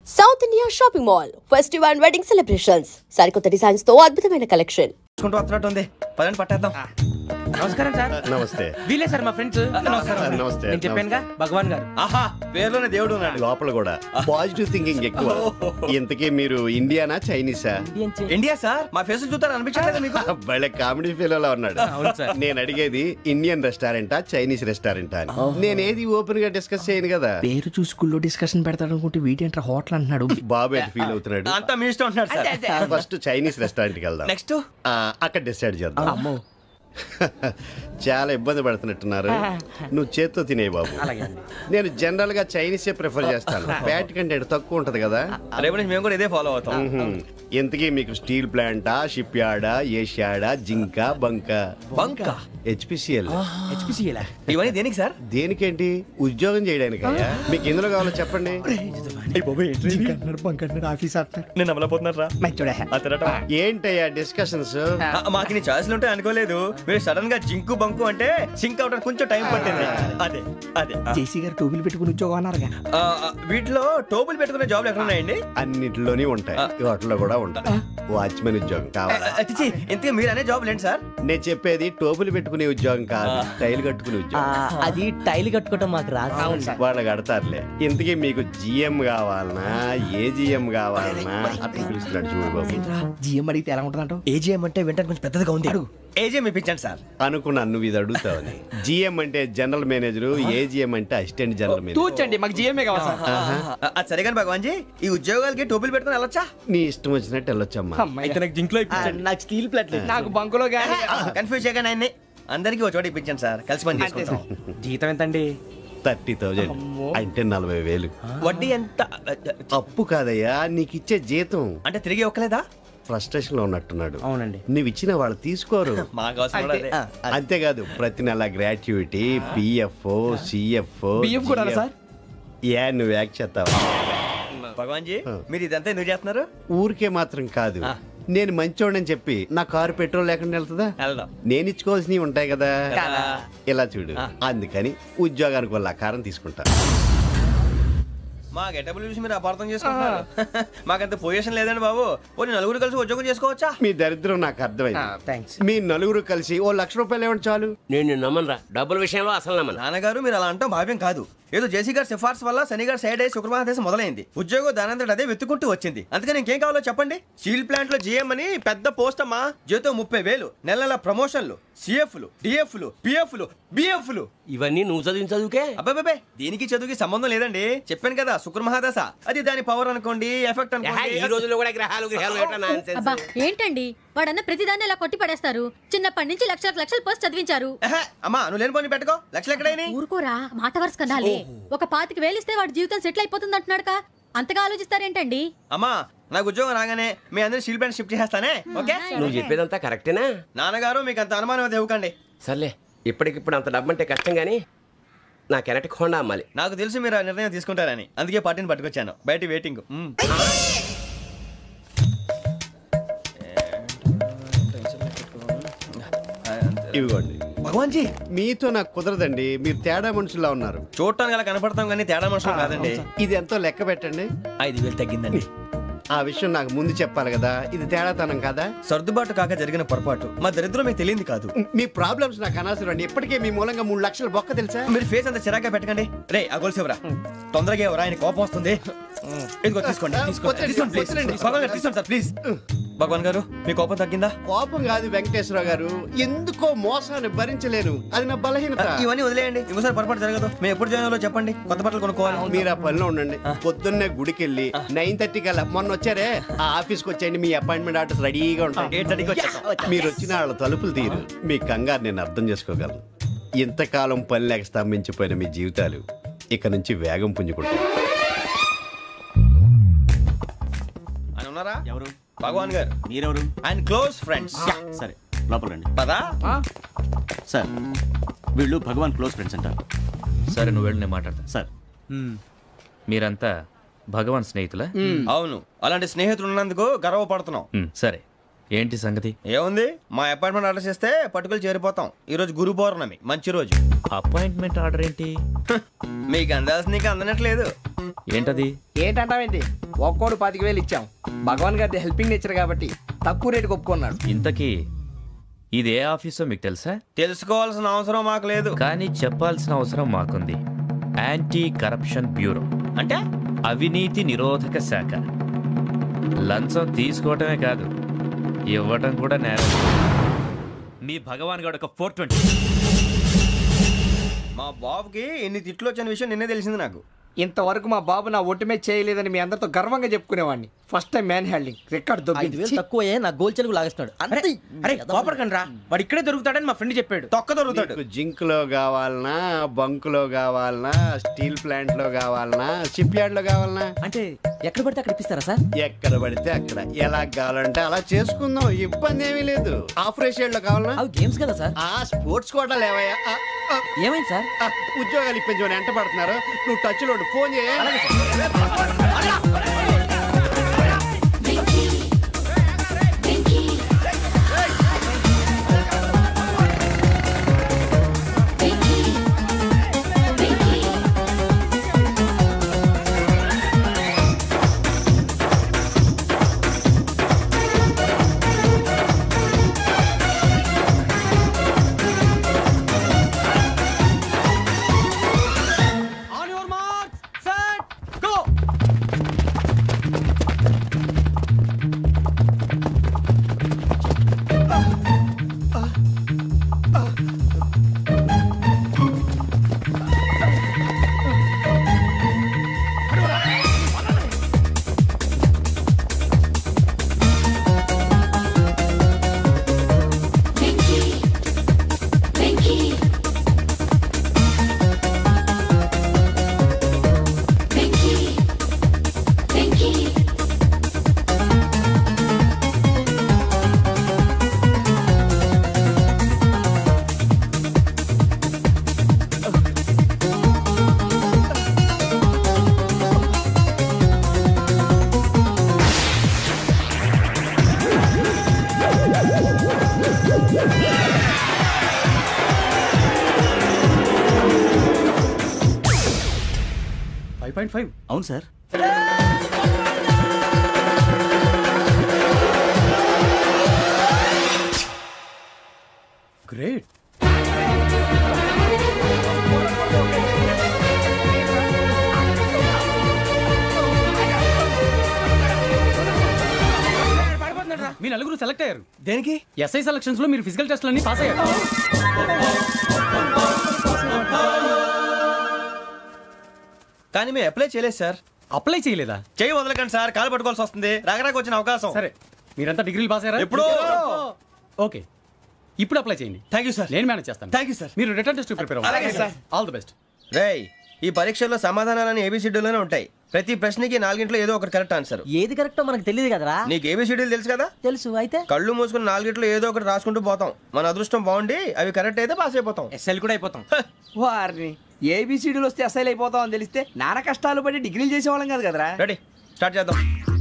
South India shopping mall festival and wedding celebrations సరికొత్త designs తో అద్భుతమైన కలెక్షన్ వస్తున్నట్టుంది పదండి పట్టేద్దాం. నమస్కారం సార్. నమస్తే. వీలే సార్ మా ఫ్రెండ్స్. నమస్తే. నేను చెప్పానుగా భగవాన్ గారు. ఆహా పేర్లోనే దేవుడు ఉన్నాడు. లోపల కూడా పాజిటివ్ థింకింగ్ ఎక్కువ. ఇంతకీ మీరు ఇండియానా చైనీసా? India sir. మా ఫేస్ చూస్తారు అనిపించలేదు మీకు? భలే కామెడీ ఫీల్ ఉన్నాడు. నేను అడిగేది ఇండియన్ రెస్టారెంటా చైనీస్ రెస్టారెంటా అని. నేనేది ఓపెన్ గా డిస్కస్ చేయను కదా. పేరు చూసుకుల్లో డిస్కషన్ పెడతాడు అనుకుంటే వీటేంట్రా హోటల్ అంటున్నాడు. బాబు ఎట్ ఫీల్ అవుతున్నాడు. అంతా మీ ఇష్టం ఉంటున్నాడు సార్. ఫస్ట్ చైనీస్ రెస్టారెంట్ కి వెళ్దాం. నెక్స్ట్ అక్కడ డిసైడ్ చేద్దాం. చాలా ఇబ్బంది పడుతున్నట్టున్నారు. నువ్వు చేత్తో తినే బాబు. నేను జనరల్ గా చైనీసే ప్రిఫర్ చేస్తాను. ఫ్యాట్ కంటెంట్ తక్కువ ఉంటది కదా. రేపు నుంచి మేము కూడా ఇదే ఫాలో అవుతాం. ఇంతకీ మీకు స్టీల్ ప్లాంటా, షిప్ యార్డా, ఏషియాడా, జింక, బంకా? హెచ్పిసిఎల్. ఇవన్నీ దేనికి సార్? దేనికేంటి? ఉద్యోగం చేయడానికి. మీకు ఎందులో కావాలో చెప్పండి. నేను అమలపోతున్నారా? ఏంటయ్యా డిస్కషన్స్? మాకు నీ ఛాయిస్లు ఉంటాయి అనుకోలేదు. మీరు సడన్ గా జింకు బంకు అంటే సింక్ అవడానికి కొంచెం టైం పట్టింది. అదే అదే జేసీ గారు టోపీలు పెట్టుకుని ఉద్యోగం అన్నారుగా. వీటిలో టోపులు పెట్టుకునే జాబ్లు ఎక్కడ ఉన్నాయండి? అన్నిటిలోనే ఉంటాయి. వాటిలో కూడా ఉంటాయి. వాచ్మెన్ ఉద్యోగం కావాలా? ఇంతకీ మీరు అనే జాబ్ ఏంటి సార్? నేను చెప్పేది టోపులు పెట్టుకునే ఉద్యోగం కాదు, టైల్ కట్టుకునే ఉద్యోగం. అది టైల్ కట్టుకోవటం మాకు రాదు. వాళ్ళు కడతారులే. ఇంతకీ మీకు జిఎం కావాలనా, ఏ జిఎం కావాలనా? అట్లా పిలుస్తున్నాడు చూడు బాబు. జిఎం అడిగితే ఎలా ఉంటుందంట? ఏజీఎం అంటే వెంటనే కొంచెం పెద్దగా ఉంది. ఏజీఎం ఇప్పించండి సార్. అనుకున్నాను నువ్వు ఇది అడుగుతావని. జిఎం అంటే జనరల్ మేనేజర్, ఏజిఎం అంటే అసిస్టెంట్ జనరల్ మేనేజర్. తూచండి, మాకు జిఎంఏ కావాలి సార్. అది సరే కానీ భగవాన్ జీ, ఈ ఉద్యోగాలకి టోపులు పెట్టుకుని వెళ్ళొచ్చా? నీ ఇష్టం వచ్చినట్టు వెళ్ళొచ్చమ్మా. అయితే నాకు జింక్ లో నాకు స్టీల్ ప్లేట్, నాకు బంకులో గానీ. కన్ఫ్యూజ్ చేయగానే ఆయన్ని అందరికీ ఒక చోట ఇప్పించండి సార్. కలిసి పని చేసుకుంటాం. జీతం ఎంతండి? 30,000 అంటే 40,000. వడ్డీ ఎంత? అప్పు కాదయ్యా, నీకు ఇచ్చే జీతం. అంటే తిరిగి ఒక్కలేదా? ఫ్రస్ట్రేషన్ లో ఉన్నట్టున్నాడు. అవునండి. నువ్వు ఇచ్చిన వాళ్ళు తీసుకోరు. అంతేకాదు ప్రతి నెల గ్రాట్యుటీ, పిఎఫ్, సిఎఫ్ కూడా సార్. ఏ నువ్వు యాక్ట్ చేస్తావా? భగవాన్ జీ, మీరు ఇదంతా ఎందుకు చేస్తున్నారు? ఊరికే మాత్రం కాదు. నేను మంచోడని చెప్పి నా కారు పెట్రోల్ లేకుండా వెళ్తుందా? నేను ఇచ్చుకోవాల్సినవి ఉంటాయి కదా. ఇలా చూడు, అందుకని ఉద్యోగానికి వాళ్ళ ఆకారం తీసుకుంటా. మా గెటబుల్ చూసి మీరు అపార్థం చేసుకుంటున్నారు. మాకంత పొజిషన్ లేదండి బాబు. పోనీ నలుగురు కలిసి ఉద్యోగం చేసుకోవచ్చా? మీ దరిద్రం నాకు అర్థమైంది. మీ నలుగురు కలిసి ₹1,00,000 ఇవ్వండి చాలు. నేను నమ్మనరా, డబ్బుల విషయంలో అసలు నమ్మను. నాన్నగారు మీరు అలా అంటాం భావ్యం కాదు. ఏదో జేసీ గారి సిఫార్సు వల్ల శని గారు సైడ్ అయ్యి శుక్రవారం దేశం మొదలైంది. ఉద్యోగం దానంతటి అదే వెతుకుంటూ వచ్చింది. అందుకని ఇంకేం కావాలో చెప్పండి. స్టీల్ ప్లాంట్ లో జిఎం అని పెద్ద పోస్ట్ అమ్మా. జీతం 30,000, నెల నెల ప్రమోషన్లు, సిఎఫ్లు, డిఎఫ్లు, పిఎఫ్లు, బిఎఫ్లు. ఇవన్నీ నువ్వు చదివిన చదువుకే? అబ్బాబే, దీనికి చదువుకి సంబంధం లేదండి. చెప్పాను కదా, శుక్ర మహాదశ. అది దాని పవర్ అనుకోండి, ఎఫెక్ట్ అనుకోండి. ఈ రోజుల్లో కూడా గ్రహాలు ఏంటండి వాడన్న ప్రతిదాన్ని ఇలా కొట్టి పడేస్తారు. చిన్నప్పటి నుంచి లక్షల పోస్ట్ చదివించారు. అమ్మా నువ్వు లేని పోనీ పెట్టుకో. లక్షలు ఎక్కడైనా ఊరుకోరా, మాట వరుస కదాలే. ఒక 25,000 ఇస్తే వాడి జీవితం సెటిల్ అయిపోతుంది అంటున్నాడుగా. అంతగా ఆలోచిస్తారేంటండి? అమ్మా నాకు ఉద్యోగం రాగానే మీ అందరూ స్టీల్ ప్లాంట్ షిఫ్ట్ చేస్తానే. ఓకే, నువ్వు చెప్పేదంతా కరెక్టేనా? నాన్నగారు మీకు అంత అనుమానం అయితే ఇవ్వకండి. సర్లే, ఇప్పటికిప్పుడు అంత డబ్బు అంటే కష్టం గానీ నా కెనటిక్ హోండా అమ్మాలి. నాకు తెలుసు మీరు ఆ నిర్ణయం తీసుకుంటారని, అందుకే పార్టీని పట్టుకొచ్చాను. బయట వెయిటింగ్. ఇవ్వండి. భగవాన్ జీ, మీతో నాకు కుదరదండి. మీరు తేడా మనుషుల్లా ఉన్నారు. చూడటానికి అలా కనపడతాం కానీ తేడా మనుషులు కాదండి. ఇది ఎంతో లెక్క పెట్టండి. 5,000 తగ్గిందండి. ఆ విషయం నాకు ముందు చెప్పాలి కదా. ఇది తేడాతనం కదా. సర్దుబాటు కాక జరిగిన పొరపాటు. మా దరిద్రం మీకు తెలియదు కాదు. మీ ప్రాబ్లమ్స్ నాకు అనవసరం అండి. ఇప్పటికే మీ మూలంగా 3 లక్షల బొక్క తెలుసా. మీరు ఫేస్ అంత చిరాగ్గా పెట్టకండి. రే ఆ గొలుసేవరా, తొందరగా ఎవరా, ఆయన కోపం వస్తుంది. ఇదిగో తీసుకోండి. తీసుకోండి సార్ ప్లీజ్. భగవాన్ గారు మీ కోపం తగ్గిందా? కోపం కాదు వెంకటేశ్వరరావు గారు, ఎందుకో మోసాన్ని భరించలేను. అది నా బలహీనత. ఇవన్నీ వదిలేయండి, ఇంకోసారి పొరపాటు జరగదు. మేము ఎప్పుడు జాయిన్ అవ్వాలో చెప్పండి. కొత్త బట్టలు కొనుక్కోవాలి. మీరు ఆ పనిలో ఉండండి. పొద్దున్నే గుడికి వెళ్ళి 9:30 కల్లా, మొన్న వచ్చారే ఆ ఆఫీస్కి వచ్చేయండి. మీ అపాయింట్మెంట్ ఆర్డర్స్ రెడీగా ఉంటాయి. 8:30 మీరు వచ్చిన వాళ్ళ తలుపులు తీరు. మీ కంగారు నేను అర్థం చేసుకోగలను. ఇంతకాలం పని లేక స్తంభించిపోయిన మీ జీవితాలు ఇక నుంచి వేగం పుంజుకుంటాయి. ఉన్నారా? ఎవరు? భగవాన్ గారు. మీరెవరు? ఆయన క్లోజ్ ఫ్రెండ్స్. సరే లోపల రండి. పదా సార్, వీళ్ళు భగవాన్ క్లోజ్ ఫ్రెండ్స్ అంటారు. సరే నువ్వు వెళ్ళి నేను మాట్లాడతా. సార్, మీరంతా భగవాన్ స్నేహితులా? అవును, అలాంటి స్నేహితులు ఉన్నందుకు గర్వపడుతున్నాం. సరే, ఏంటి సంగతి? ఏముంది, మా అపాయింట్మెంట్ ఆర్డర్ చేస్తే పట్టుకులు చేరిపోతాం. ఈ రోజు గురు పౌర్ణమి, మంచి రోజు. అపాయింట్మెంట్ ఆర్డర్ ఏంటి? మీకు అందాల్సిన నీకు అందనట్లేదు. ఏంటది? ఏంటంటావేంటి? ఒక్కోడు 25,000 ఇచ్చాం. భగవాన్ గారి హెల్పింగ్ నేచర్ కాబట్టి తక్కువ రేటుకి ఒప్పుకున్నాడు. ఇంతకీ ఇది ఏ ఆఫీసో మీకు తెలుసా? తెలుసుకోవాల్సిన అవసరం మాకు లేదు, కానీ చెప్పాల్సిన అవసరం మాకుంది. యాంటీ కరప్షన్ బ్యూరో అంటే అవినీతి నిరోధక శాఖ. లంచం తీసుకోవటమే కాదు, ఇవ్వటం కూడా నేరం. మీ భగవాన్ గారు ఒక 420. మా బాబుకి ఎన్ని తిట్లు వచ్చిన విషయం నిన్నే తెలిసింది నాకు. ఇంతవరకు మా బాబు నా ఒట్టుమే చేయలేదని మీ అందరితో గర్వంగా చెప్పుకునేవాడిని. First time man handing record దొబ్బింది. తక్కువ నా గోల్ చెలుగు లాగేస్తున్నాడు. అరే కోపడకండి రా, వాడు ఇక్కడే దొరుకుతాడని మా ఫ్రెండ్ చెప్పాడు. తొక్క దొరుకుతాడు. జింక్ లో కావాలనా, బంక్ లో కావాలనా, స్టీల్ ప్లాంట్ లో కావాలనా, షిప్ యార్డ్ లో కావాలనా? అంటే ఎక్కడ పడితే అక్కడ ఇప్పిస్తారా సార్? ఎక్కడ పడితే అక్కడ, ఎలా కావాలంటే అలా చేసుకుందాం, ఇబ్బంది ఏమీ లేదు. ఆపరేషన్ లో కావాలనా? అవి గేమ్స్ కదా సార్. స్పోర్ట్స్ కోటా లేవయ్యా. ఏమైంది సార్? ఉద్యోగాలు ఇప్పించమని ఎంట పడుతున్నారు. నువ్వు టచ్ లో ఫోన్ చేయ. అవును సార్. గ్రేట్. మీ నలుగురు సెలెక్ట్ అయ్యారు. దేనికి? ఎస్ఐ సెలక్షన్స్ లో మీరు ఫిజికల్ టెస్ట్ అన్ని పాస్ అయ్యారు. కానీ మేము అప్లై చేయలేదు సార్. అప్లై చేయలేదా? చేయి వదలకండి సార్, కాలు పట్టుకోవాల్సి వస్తుంది. రాగరాకు వచ్చిన అవకాశం. సరే, మీరంతా డిగ్రీలు పాస్ అయ్యారా? ఎప్పుడో. ఓకే, ఇప్పుడు అప్లై చేయండి. Thank you sir. నేను మేనేజ్ చేస్తాను. Thank you sir. మీరు రిటర్న్ టెస్ట్ ప్రిపేర్ అలాగే సార్. All the best. రేయ్, ఈ పరీక్షల్లో సమాధానాలని ఏబిసిడీలోనే ఉంటాయి. ప్రతి ప్రశ్నకి 4 ఏదో ఒకటి కరెక్ట్ ఆన్సర్. ఏది కరెక్టో మనకు తెలియదు కదరా. నీకు ఏబిసిడీలు తెలుసు కదా? తెలుసు. అయితే కళ్ళు మూసుకుని 4 ఏదో ఒకటి రాసుకుంటూ పోతాం. మన అదృష్టం బాగుండి అవి కరెక్ట్ అయితే పాస్ అయిపోతాం. ఎస్ఎల్ కూడా అయిపోతాం. వారిని ఏబిసిడీలు వస్తే ఎస్ఐలు అయిపోతాం అని తెలిస్తే నాన్న కష్టాలు పడి డిగ్రీలు చేసేవాళ్ళం కాదు కదరా. రెడీ, స్టార్ట్ చేద్దాం.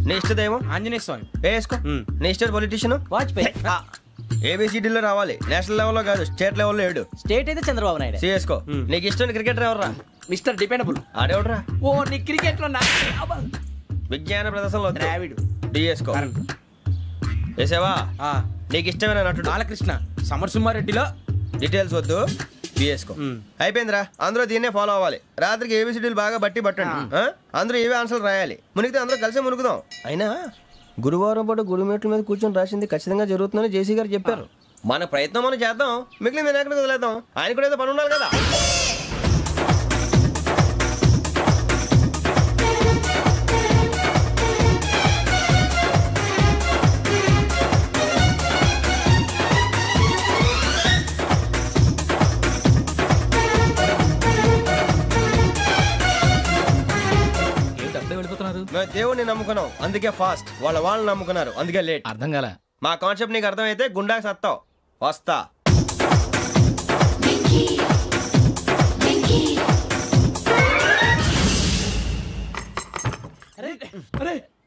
నీ ఇష్టదేమో ఆంజనేయ స్వామి. వేసుకో. నీ ఇష్ట పొలిటీషియన్ వాజ్పేయి. ఏబిసిడీలో రావాలి. నేషనల్ లెవెల్లో కాదు, స్టేట్ లెవెల్లో 7. స్టేట్ అయితే చంద్రబాబు నాయుడు. సిఎస్కో. నీకు ఇష్టం క్రికెటర్ ఎవర్రా? Mister dependable. ఆడేవడరా? ఓ నీ క్రికెట్ లో విజ్ఞాన ప్రదర్శనలో ద్రావిడు. డిఎస్కో. వేసావా? నీకు ఇష్టమైన నటుడు? బాలకృష్ణ. సమర్ సుమారెడ్డిలో డీటెయిల్స్ వద్దు, బిఎస్కో. అయిపోయిందిరా. అందరూ దీన్నే ఫాలో అవ్వాలి. రాత్రికి ఏబిసిడీలు బాగా బట్టి పట్టండి. అందరూ ఏవే ఆన్సర్లు రాయాలి. మునిగితే అందరూ కలిసి మునుగుదాం. అయినా గురువారం పాటు గురుమేట్ల మీద కూర్చొని రాసింది ఖచ్చితంగా జరుగుతుందని జేసీ గారు చెప్పారు. మన ప్రయత్నం మనం చేద్దాం, మిగిలింది నేను ఎక్కడికి వదిలేద్దాం. ఆయన కూడా ఏదో పని ఉండాలి కదా. మేము దేవుడిని నమ్ముకున్నాం, అందుకే ఫాస్ట్. వాళ్ళని నమ్ముకున్నారు, అందుకే లేట్. అర్థం కాల. మా కాన్సెప్ట్ నీకు అర్థమైతే గుండాకి సత్తావు. వస్తా.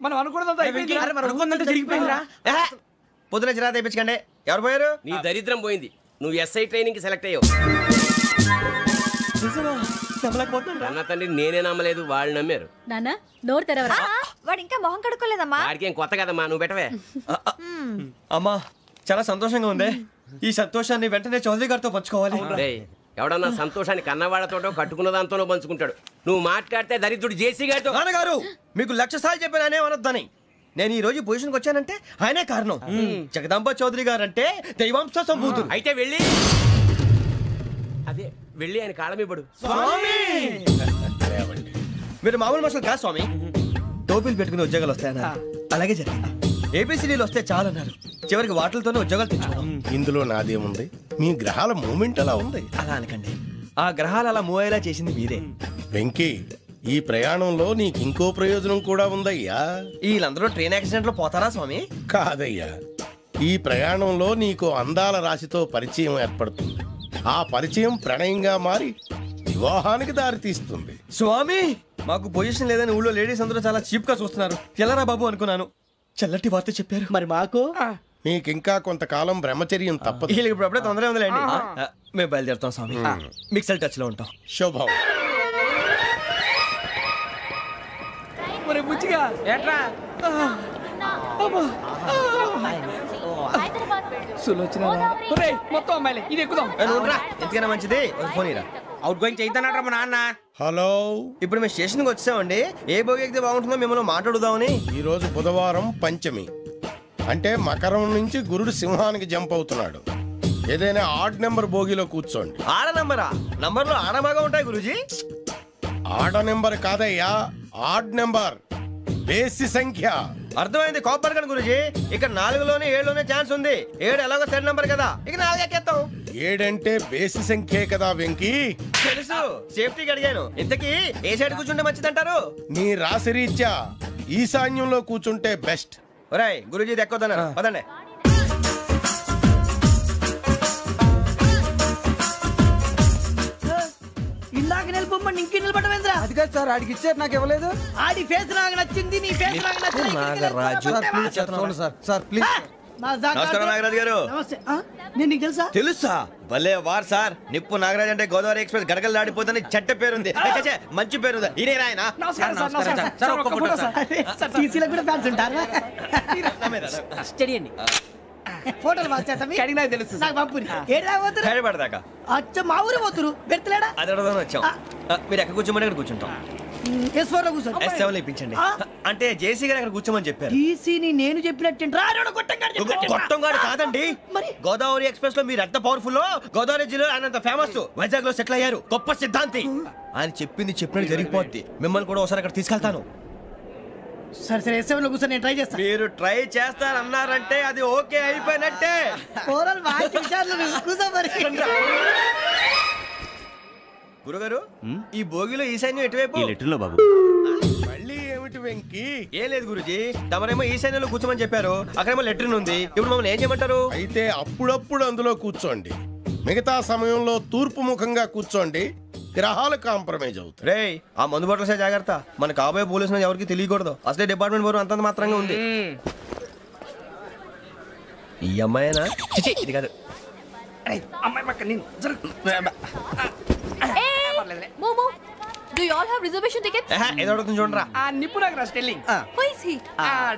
మనం అనుకున్నదంతా జరిగిపోయిందిరా. పొద్దున చిరా తెప్పించకండి. ఎవరు పోయారు? నీ దరిద్రం పోయింది. నువ్వు ఎస్ఐ ట్రైనింగ్ సెలెక్ట్ అయ్యావు. అన్న తండ్రి నేనే నమ్మలేదు, వాళ్ళు నమ్మారు. నాన్న నోరు తెరవరా. వాడు ఇంకా మొహం కడుక్కోలేదమ్మా. వాడికి ఏం కొత్త కదమ్మా, నువ్వు పెట్టవే. అమ్మా చాలా సంతోషంగా ఉంది. ఈ సంతోషాన్ని వెంటనే చౌదరి గారితో పంచుకోవాలి. రేయ్, ఎవడన్నా సంతోషాన్ని కన్నవాళ్లతోటో కట్టుకున్న దాంతోనో పంచుకుంటాడు. నువ్వు మాట్లాడితే దరిద్రుడు జేసీ గారితో. నాన్నగారు మీకు 1,00,000 సార్లు చెప్పానే అనొద్దని. నేను ఈ రోజు పొజిషన్కి వచ్చానంటే ఆయనే కారణం. జగదాంబ చౌదరి గారు అంటే దైవాంశ సంభూతుడు. అయితే వెళ్ళి అదే వెళ్ళి ఆయన కాళ్ళమివ్వడు. మీరు మామూలు మనుషులు కాదు స్వామి. టోపీలు పెట్టుకుని ఉద్యోగాలు వస్తాయన్నారు, అలాగే జరిగింది. ఏబిసిడీలు వస్తే చాలన్నారు, చివరికి వాటిలతోనే ఉద్యోగాలు తెచ్చుకున్నాం. ఇందులో నాదేముంది? మీ గ్రహాల మూమెంట్ అలా ఉంది. అలా అనకండి, ఆ గ్రహాలు అలా మూవ్ అయ్యేలా చేసింది మీరే. వెంకీ, ఈ ప్రయాణంలో నీకు ఇంకో ప్రయోజనం కూడా ఉందయ్యా. వీళ్ళందరూ ట్రైన్ యాక్సిడెంట్ లో పోతారా స్వామి? కాదయ్యా, ఈ ప్రయాణంలో నీకు అందాల రాశితో పరిచయం ఏర్పడుతుంది. ఆ పరిచయం ప్రణయంగా మారి వివాహానికి దారితీస్తుంది. స్వామి మాకు పొజిషన్ లేదని ఊళ్ళో లేడీస్ అందరూ చాలా చీప్ గా చూస్తున్నారు. ఎలారా బాబు అనుకున్నాను, చల్లటి వార్త చెప్పారు. మరి మాకు నీకింకా కొంతకాలం బ్రహ్మచర్యం తప్పదు. వీళ్ళకి ఇప్పుడు అప్పుడే తొందరగా ఉందిలేండి. మేము బయలుదేరుతాం స్వామి, మిక్సల్ టచ్ లో ఉంటాం. శుభం. బుచ్చిగా ఏట్రా మొత్తం అమ్మాయిలే, ఇది ఎక్కుదాం. ఎందుకైనా మంచిది ఫోన్ ఇరా. అవుట్ గోయింగ్ చేద్దానట్రా మా నాన్న. హలో, ఇప్పుడు మేము స్టేషన్కి వచ్చామండి. ఏ బోగి ఎక్కితే బాగుంటుందో మిమ్మల్ని మాట్లాడుదామని. ఈరోజు బుధవారం పంచమి, అంటే మకరం నుంచి గురుడు సింహానికి జంప్ అవుతున్నాడు. ఏదైనా ఆడ్ నెంబర్ బోగిలో కూర్చోండి. ఆడ నంబరా? నంబర్లో ఆడ బాగా ఉంటాయి గురూజీ. ఆడ నెంబర్ కాదయ్యా, ఆడ్ నెంబర్, బేసి సంఖ్య. అర్థమైంది, కాపర్ కన్ గురూజీ. ఇక్కడ 4లోనే 7లోనే ఛాన్స్ ఉంది. 7 ఎలాగో సెడ్ నంబర్ కదా, ఇక 4 ఎక్కేస్తాం. 7 అంటే బేసి సంఖ్యే కదా వెంకీ. తెలుసు, సేఫ్టీకి అడిగాను. ఇంతకీ ఏ సైడ్ కూర్చుంటే మంచిదంటారు? నీ రాశి రీత్యా ఈశాన్యంలో కూర్చుంటే బెస్ట్. ఒరేయ్ గురూజీ దెక్కొద్దన్నారు, పదండి. ఇందాక నిలబొమ్మని ఇంకే నిలబడమేంద్రా? అది కాదు సార్, ఆడికి ఇచ్చారు, నాకు ఇవ్వలేదు. ఆడి ఫేస్ నాకు నచ్చింది, నీ ఫేస్ నాకు నచ్చింది. Sir please. నమస్కారం నాగరాజు గారు. నమస్తే. నేను నీకు తెలుసా? తెలుసా? భలే వార్ సార్. నిప్పు నాగరాజ్ అంటే గోదావరి ఎక్స్ప్రెస్ గడగలు దాడిపోతుంది చెట్ట పేరుంది. మంచి పేరుంది. ఇదే ఆయన. టీసీలో కూడా ఫ్యాన్స్ ఉంటారా? స్టడీ అండి. ఫోటోలు నాకు తెలుసు. నాకు పంపుని హైదరాబాద్ అచ్చ మా ఊరు పోతురు పెడతలేడా? అది అడగదామని వచ్చాం. మీరు ఎక్కడ కూర్చోమని అక్కడ కూర్చుంటాం. S4 లో కూర్చోండి. S7 ఇప్పించండి. అంటే జేసీ గారు అక్కడ కూర్చోమని చెప్పారు. టీసీని నేను చెప్పినట్టు గొట్టంగాడు కాదండి. గోదావరి ఎక్స్ప్రెస్ లో మీరు ఎంత పవర్ఫుల్, గోదావరి జిల్లా ఆయన ఫేమస్. వైజాగ్ లో సెటిల్ అయ్యారు, గొప్ప సిద్ధాంతి. ఆయన చెప్పింది చెప్పినట్టు జరిగిపోద్ది. మిమ్మల్ని కూడా ఒకసారి అక్కడ తీసుకెళ్తాను. సరే సరే, S7 లో కూర్చొని నేను ట్రై చేస్తాను. మీరు ట్రై చేస్తారన్నారంటే అది ఓకే అయిపోయినట్టే. గురుగారు, ఈ భోగిలో ఈశాన్యం ఎటువైపు? లెటర్లో బాబు. మళ్ళీ ఏమిటి వెంకీ? ఏం లేదు గురుజీ, తమరేమో ఈశాన్యంలో కూర్చోమని చెప్పారు. అక్కడేమో లెటర్ ఉంది. ఇప్పుడు మమ్మల్ని ఏం చేయమంటారు? అయితే అప్పుడప్పుడు అందులో కూర్చోండి, మిగతా సమయంలో తూర్పు ముఖంగా కూర్చోండి. గ్రహాలు కాంప్రమైజ్ అవుతాయి. రే, ఆ మందు బట్టలసే జాగ్రత్త. మన కాబోయే పోలీసులు ఎవరికి తెలియకూడదు. అసలే డిపార్ట్మెంట్ బోరు అంతంత మాత్రంగా ఉంది. ఈ అమ్మాయినా? ఇది కాదు. అమ్మాయి పక్క నేను. Do you all have reservation tickets? ఏదో అడుగుతుంది చూడరా. నిప్పు Nagaraj telling. Who is he?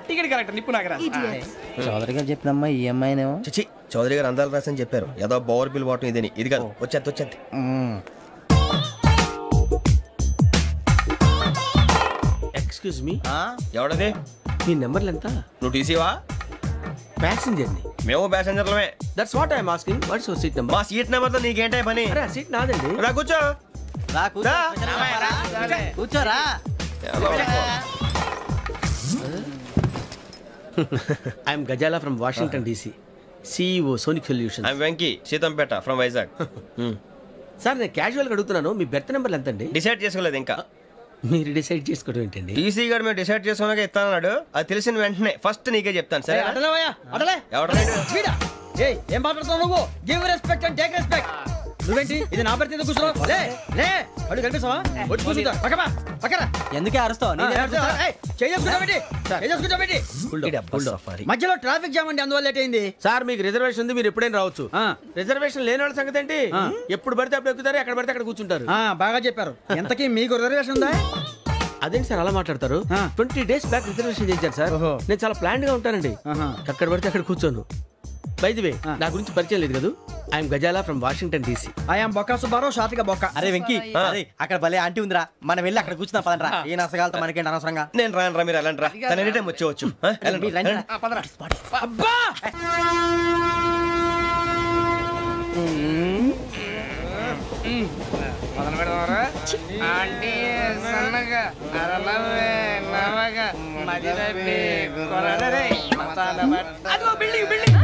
Ticket collector నిప్పు నాగరాజ్. Idiots. చౌదరి గారు చెప్పినమ్మా ఈ అమ్మాయినేమో. చిచి, చౌదరి గారు అందాలు రాసని చెప్పారు. ఏదో బోర్ బిల్ వాటం ఇదని. ఇది కాదు, వచ్చేది. Excuse me, ఎవడది? మీ నెంబర్లు ఎంత? నువ్వు టీసీవా? ప్యాసింజర్ ని. మేము ప్యాసెంజర్లమే. That's what I'm asking. What's your seat number? మా సీట్ నెంబర్ తో నీకేంటే పని? అరే ఆ సీట్ నాదండి. రా కూర్చో. కూర్చోరా. I'm Gazala from Washington DC, CEO sonic solutions. I'm Venky, Seethampeta from Vizag. Sir నేను క్యాజువల్గా అడుగుతున్నాను, మీ బెర్త్ నెంబర్లు ఎంత అండి? డిసైడ్ చేసుకోలేదు ఇంకా. మీరు డిసైడ్ చేసుకోవడం ఏంటండి? టీసీ గారు మేము డిసైడ్ చేసుకున్నాక ఇస్తానన్నాడు. అది తెలిసిన వెంటనే ఫస్ట్ నీకే చెప్తాను. సరే అడలే ఎవడ ఏం మాట్లాడుతున్నావు నువ్వు? Give respect and take respect. నువ్వేంటి ఇది నా పరిస్థితి కూర్చున్నావు లే లే అడుగు కనిపిస్తావా వచ్చి కూర్చుంటా పక్కమా పక్కరా ఎందుకే అరుస్తావు మధ్యలో ట్రాఫిక్ జామ్ అండి అందువల్ల లేట్ అయింది సార్ మీకు రిజర్వేషన్ ఉంది మీరు ఎప్పుడైనా రావచ్చు రిజర్వేషన్ లేని వాళ్ళ సంగతి ఏంటి ఎప్పుడు పడితే అప్పుడు ఎక్కుతారు ఎక్కడ పడితే అక్కడ కూర్చుంటారు బాగా చెప్పారు ఎంతకీ మీకు రిజర్వేషన్ ఉందా అదేంటి సార్ అలా మాట్లాడతారు 20 days బ్యాక్ రిజర్వేషన్ చేశారు సార్ నేను చాలా ప్లాన్డ్ గా ఉంటానండి అక్కడ పడితే అక్కడ కూర్చోను బై ది వే నా గురించి పరిచయం లేదు కదా I'm Gazala from Washington DC I'm Bokka Subbarao షాతిక బొక్క అరే వెంకీ అక్కడ భలే ఆంటీ ఉందిరా మనం వెళ్ళి అక్కడ కూర్చున్నా పదరా ఏ నసగాలతో మనకేంటి అనవసరంగా నేను రాను రా మీరు వెళ్ళండి రా తన ఎనీ టైం వచ్చేవచ్చు అబ్బా మొదలు పెడదామరా ఆంటీ సన్నగా అరలవే నవగా మదిరపి కొరడరే అదిగో బిల్డింగ్ బిల్డింగ్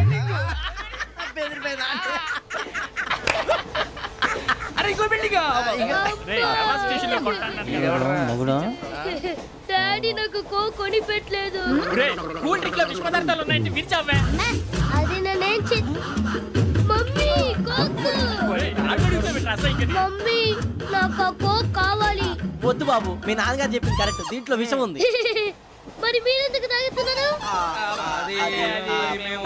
అరే ఇంకో బిల్డింగ్ డాడీ నాకు కోక్ కొని పెట్టలేదు కూల్ డ్రింక్ లో విష పదార్థాలు ఉన్నాయంటే విరిచావే అది నేనేం మమ్మీ కోక్ మమ్మీ నాకు కోక్ కావాలి వద్దు బాబు మీ నాన్నగారు చెప్పింది కరెక్ట్ దీంట్లో విషయం ఉంది మరి మీరెందుకు తాగుతున్నారు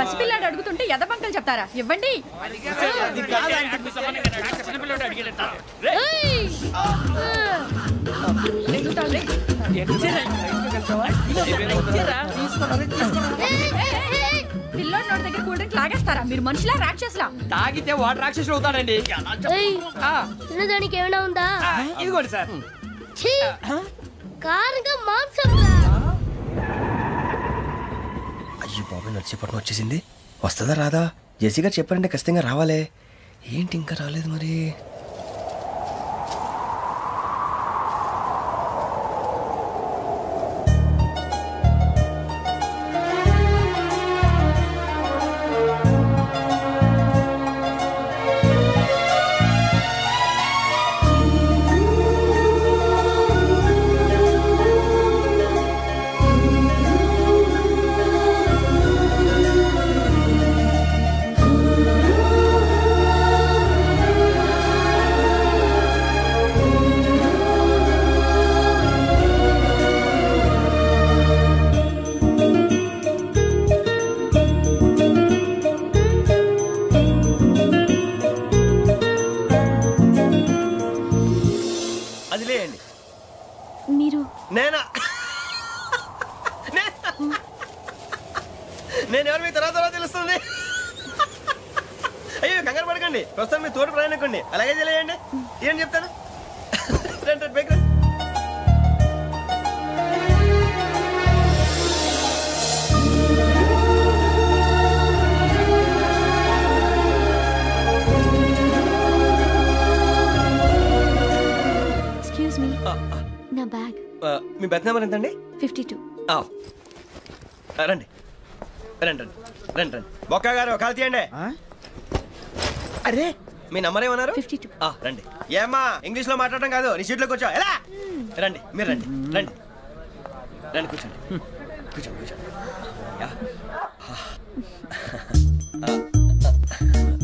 పసిపిల్లాడు అడుగుతుంటే ఎదబంకలు చెప్తారా ఇవ్వండి పిల్లోడి నోటి దగ్గర కూల్ డ్రింక్ లాగేస్తారా మీరు మనుషులా రాక్షసులా తాగితే వాడు రాక్షసులు అవుతాడండి తినడానికి ఏమైనా ఉందా ఇదిగోండి సార్ కారంగా మాంసం అయ్యో బాబాయ్ నడిచేపట్నం వచ్చేసింది వస్తుందా రాదా జెసి గారు చెప్పారంటే ఖచ్చితంగా రావాలే ఏంటి ఇంకా రాలేదు మరి నేను ఎవరు మీ తర్వాత తెలుస్తుంది అయ్యో కంగారు పడకండి ప్రస్తుతం మీ తోటి ప్రయాణకండి అలాగే తెలియండి ఏం చెప్తాను రండి బైక్ రండి ఎక్స్క్యూజ్ మీ నా బ్యాగ్ మీ బెత్ నెంబర్ ఎంతండి 52 రండి రండి రండి రండి రండి బొక్క గారు కాల్ తీయండి అరే మీ నంబర్ ఏమన్నారు 52 రండి ఏమ్మా ఇంగ్లీష్ లో మాట్లాడడం కాదు నీ సీట్లో కూర్చో ఎలా రండి మీరు రండి రండి రండి కూర్చోండి కూర్చోండి కూర్చోండి